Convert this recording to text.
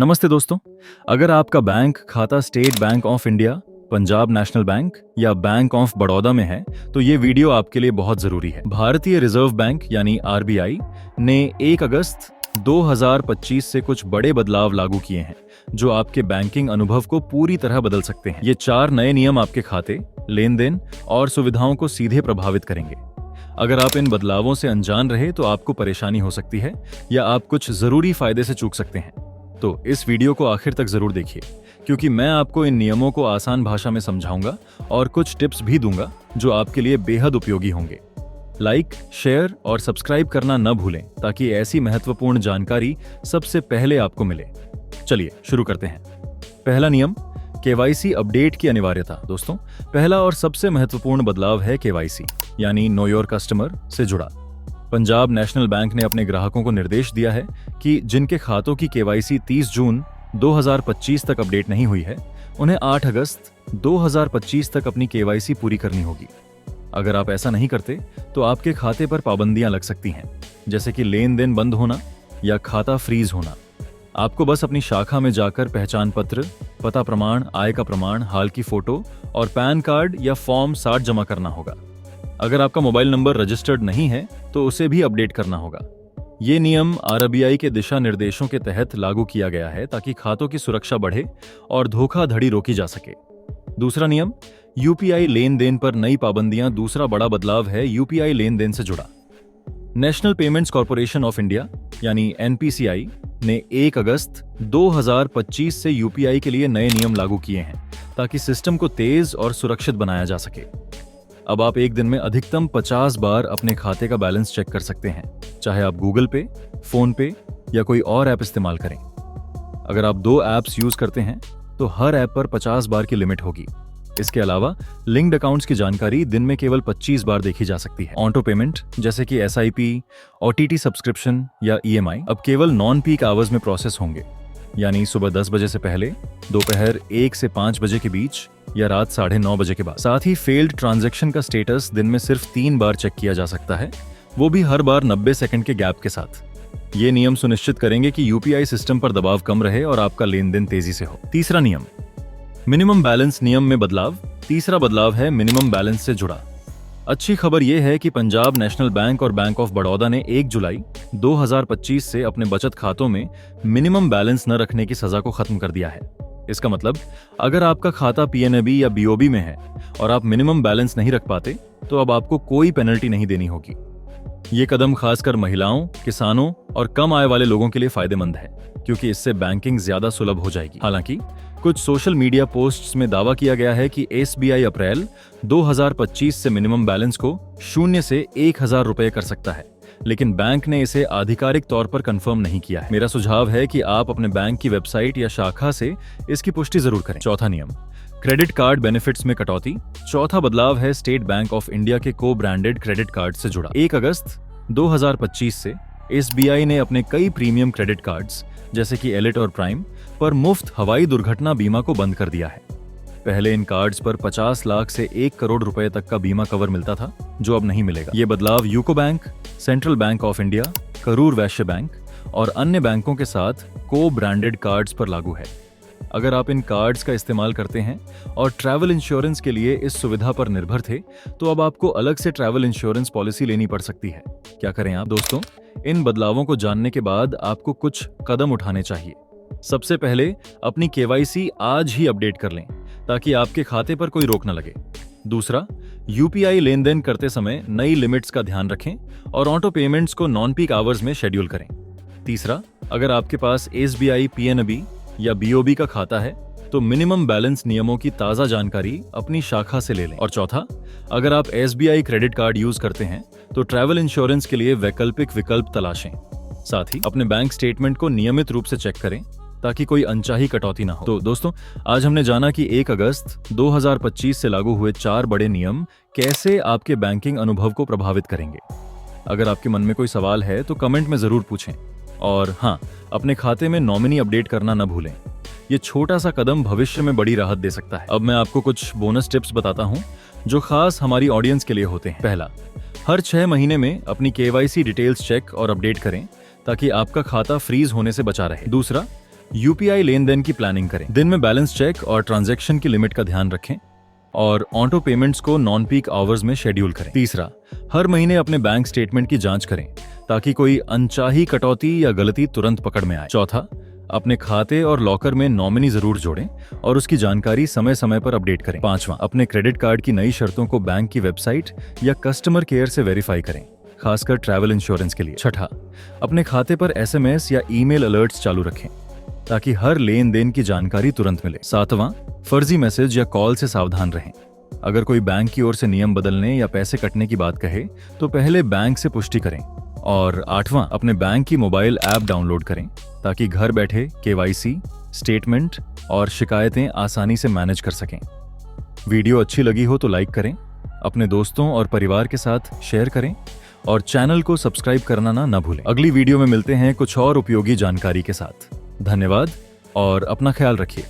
नमस्ते दोस्तों। अगर आपका बैंक खाता state bank of India, Punjab national bank या बैंक ऑफ बड़ौदा में है तो ये वीडियो आपके लिए बहुत जरूरी है। भारतीय रिजर्व बैंक यानी आरबीआई ने 1 अगस्त 2025 से कुछ बड़े बदलाव लागू किए हैं जो आपके बैंकिंग अनुभव को पूरी तरह बदल सकते हैं। ये 4 नए नियम आपके खाते, लेन देन और सुविधाओं को सीधे प्रभावित करेंगे। अगर आप इन बदलावों से अनजान रहे तो आपको परेशानी हो सकती है या आप कुछ जरूरी फायदे से चूक सकते हैं। तो इस वीडियो को आखिर तक जरूर देखिए क्योंकि मैं आपको इन नियमों को आसान भाषा में समझाऊंगा और कुछ टिप्स भी दूंगा जो आपके लिए बेहद उपयोगी होंगे। लाइक, शेयर और सब्सक्राइब करना न भूलें ताकि ऐसी महत्वपूर्ण जानकारी सबसे पहले आपको मिले। चलिए शुरू करते हैं। पहला नियम, केवाईसी अपडेट की अनिवार्यता। दोस्तों, पहला और सबसे महत्वपूर्ण बदलाव है केवाईसी यानी नो योर कस्टमर से जुड़ा। पंजाब नेशनल बैंक ने अपने ग्राहकों को निर्देश दिया है कि जिनके खातों की केवाईसी 30 जून 2025 तक अपडेट नहीं हुई है, उन्हें 8 अगस्त 2025 तक अपनी केवाईसी पूरी करनी होगी। अगर आप ऐसा नहीं करते तो आपके खाते पर पाबंदियां लग सकती हैं, जैसे कि लेन देन बंद होना या खाता फ्रीज होना। आपको बस अपनी शाखा में जाकर पहचान पत्र, पता प्रमाण, आय का प्रमाण, हाल की फोटो और पैन कार्ड या फॉर्म 60 जमा करना होगा। अगर आपका मोबाइल नंबर रजिस्टर्ड नहीं है तो उसे भी अपडेट करना होगा। ये नियम आरबीआई के दिशा निर्देशों के तहत लागू किया गया है ताकि खातों की सुरक्षा बढ़े और धोखाधड़ी रोकी जा सके। दूसरा नियम, यूपीआई लेन देन पर नई पाबंदियां। दूसरा बड़ा बदलाव है यूपीआई लेन देन से जुड़ा। National payments corporation of India यानी एनपीसीआई ने 1 अगस्त 2025 से यूपीआई के लिए नए नियम लागू किए हैं ताकि सिस्टम को तेज और सुरक्षित बनाया जा सके। अब आप एक दिन में अधिकतम 50 बार अपने खाते का बैलेंस चेक कर सकते हैं, चाहे आप गूगल पे, फोन पे या कोई और ऐप इस्तेमाल करें। अगर आप 2 ऐप्स यूज करते हैं तो हर ऐप पर 50 बार की लिमिट होगी। इसके अलावा लिंक्ड अकाउंट्स की जानकारी दिन में केवल 25 बार देखी जा सकती है। ऑटो पेमेंट जैसे कि एसआईपी, ओटीटी सब्सक्रिप्शन या ईएमआई अब केवल नॉन पीक आवर्स में प्रोसेस होंगे, यानी सुबह 10 बजे से पहले, दोपहर 1 से 5 बजे के बीच या रात 9:30 बजे के बाद। साथ ही फेल्ड ट्रांजैक्शन का स्टेटस दिन में सिर्फ 3 बार चेक किया जा सकता है, वो भी हर बार 90 सेकंड के गैप के साथ। ये नियम सुनिश्चित करेंगे कि यूपीआई सिस्टम पर दबाव कम रहे और आपका लेन देन तेजी से हो। तीसरा नियम, मिनिमम बैलेंस नियम में बदलाव। तीसरा बदलाव है मिनिमम बैलेंस से जुड़ा। अच्छी खबर यह है कि पंजाब नेशनल बैंक और बैंक ऑफ बड़ौदा ने 1 जुलाई 2025 से अपने बचत खातों में मिनिमम बैलेंस न रखने की सजा को खत्म कर दिया है। इसका मतलब, अगर आपका खाता पीएनबी या बीओबी में है और आप मिनिमम बैलेंस नहीं रख पाते तो अब आपको कोई पेनल्टी नहीं देनी होगी। ये कदम खासकर महिलाओं, किसानों और कम आय वाले लोगों के लिए फायदेमंद है क्योंकि इससे बैंकिंग ज्यादा सुलभ हो जाएगी। हालांकि कुछ सोशल मीडिया पोस्ट्स में दावा किया गया है कि एसबीआई अप्रैल 2025 से मिनिमम बैलेंस को 0 से 1000 रुपए कर सकता है, लेकिन बैंक ने इसे आधिकारिक तौर पर कंफर्म नहीं किया है। मेरा सुझाव है कि आप अपने बैंक की वेबसाइट या शाखा से इसकी पुष्टि जरूर करें। चौथा नियम, क्रेडिट कार्ड बेनिफिट्स में कटौती। चौथा बदलाव है स्टेट बैंक ऑफ इंडिया के को ब्रांडेड क्रेडिट कार्ड से जुड़ा। 1 अगस्त 2025 से एसबीआई ने अपने कई प्रीमियम क्रेडिट कार्ड्स जैसे कि एलिट और प्राइम पर मुफ्त हवाई दुर्घटना बीमा को बंद कर दिया है। पहले इन कार्ड्स पर 50 लाख से 1 करोड़ रुपए तक का बीमा कवर मिलता था, जो अब नहीं मिलेगा। ये बदलाव UCO bank, central bank of India, Karur Vysya bank और अन्य बैंकों के साथ को ब्रांडेड कार्ड्स पर लागू है। अगर आप इन कार्ड्स का इस्तेमाल करते हैं और ट्रैवल इंश्योरेंस के लिए इस सुविधा पर निर्भर थे तो अब आपको अलग से ट्रैवल इंश्योरेंस पॉलिसी लेनी पड़ सकती है। क्या करें आप? दोस्तों, इन बदलावों को जानने के बाद आपको कुछ कदम उठाने चाहिए। सबसे पहले अपनी केवाईसी आज ही अपडेट कर लें ताकि आपके खाते पर कोई रोक न लगे। दूसरा, यूपीआई लेन देन करते समय नई लिमिट्स का ध्यान रखें और ऑटो पेमेंट्स को नॉन पीक आवर्स में शेड्यूल करें। तीसरा, अगर आपके पास एसबीआई, पीएनबी या बीओबी का खाता है तो मिनिमम बैलेंस नियमों की ताज़ा जानकारी अपनी शाखा से ले लें। और चौथा, अगर आप एसबीआई क्रेडिट कार्ड यूज करते हैं तो ट्रैवल इंश्योरेंस के लिए वैकल्पिक विकल्प तलाशें। साथ ही अपने बैंक स्टेटमेंट को नियमित रूप से चेक करें ताकि कोई अनचाही कटौती ना हो। तो दोस्तों, आज हमने जाना कि 1 अगस्त 2025 से लागू हुए 4 बड़े नियम कैसे आपके बैंकिंग अनुभव को प्रभावित करेंगे। अगर आपके मन में कोई सवाल है तो कमेंट में जरूर पूछें और हाँ, अपने खाते में नॉमिनी अपडेट करना न भूलें। ये छोटा सा कदम भविष्य में बड़ी राहत दे सकता है। अब मैं आपको कुछ बोनस टिप्स बताता हूँ जो खास हमारी ऑडियंस के लिए होते हैं। पहला, हर 6 महीने में अपनी केवाईसी डिटेल्स चेक और अपडेट करें ताकि आपका खाता फ्रीज होने से बचा रहे। दूसरा, यूपीआई लेन देन की प्लानिंग करें। दिन में बैलेंस चेक और ट्रांजैक्शन की लिमिट का ध्यान रखें और ऑटो पेमेंट्स को नॉन पीक आवर्स में शेड्यूल करें। तीसरा, हर महीने अपने बैंक स्टेटमेंट की जांच करें ताकि कोई अनचाही कटौती या गलती तुरंत पकड़ में आए। चौथा, अपने खाते और लॉकर में नॉमिनी जरूर जोड़ें और उसकी जानकारी समय समय पर अपडेट करें। पांचवा, अपने क्रेडिट कार्ड की नई शर्तों को बैंक की वेबसाइट या कस्टमर केयर से वेरीफाई करें, खासकर ट्रैवल इंश्योरेंस के लिए। छठा, अपने खाते पर एसएमएस या ईमेल अलर्ट्स चालू रखें ताकि हर लेन देन की जानकारी तुरंत मिले। सातवां, फर्जी मैसेज या कॉल से सावधान रहें। अगर कोई बैंक की ओर से नियम बदलने या पैसे कटने की बात कहे तो पहले बैंक से पुष्टि करें। और आठवां, अपने बैंक की मोबाइल ऐप डाउनलोड करें ताकि घर बैठे केवाईसी, स्टेटमेंट और शिकायतें आसानी से मैनेज कर सकें। वीडियो अच्छी लगी हो तो लाइक करें, अपने दोस्तों और परिवार के साथ शेयर करें और चैनल को सब्सक्राइब करना ना भूलें। अगली वीडियो में मिलते हैं कुछ और उपयोगी जानकारी के साथ। धन्यवाद और अपना ख्याल रखिए।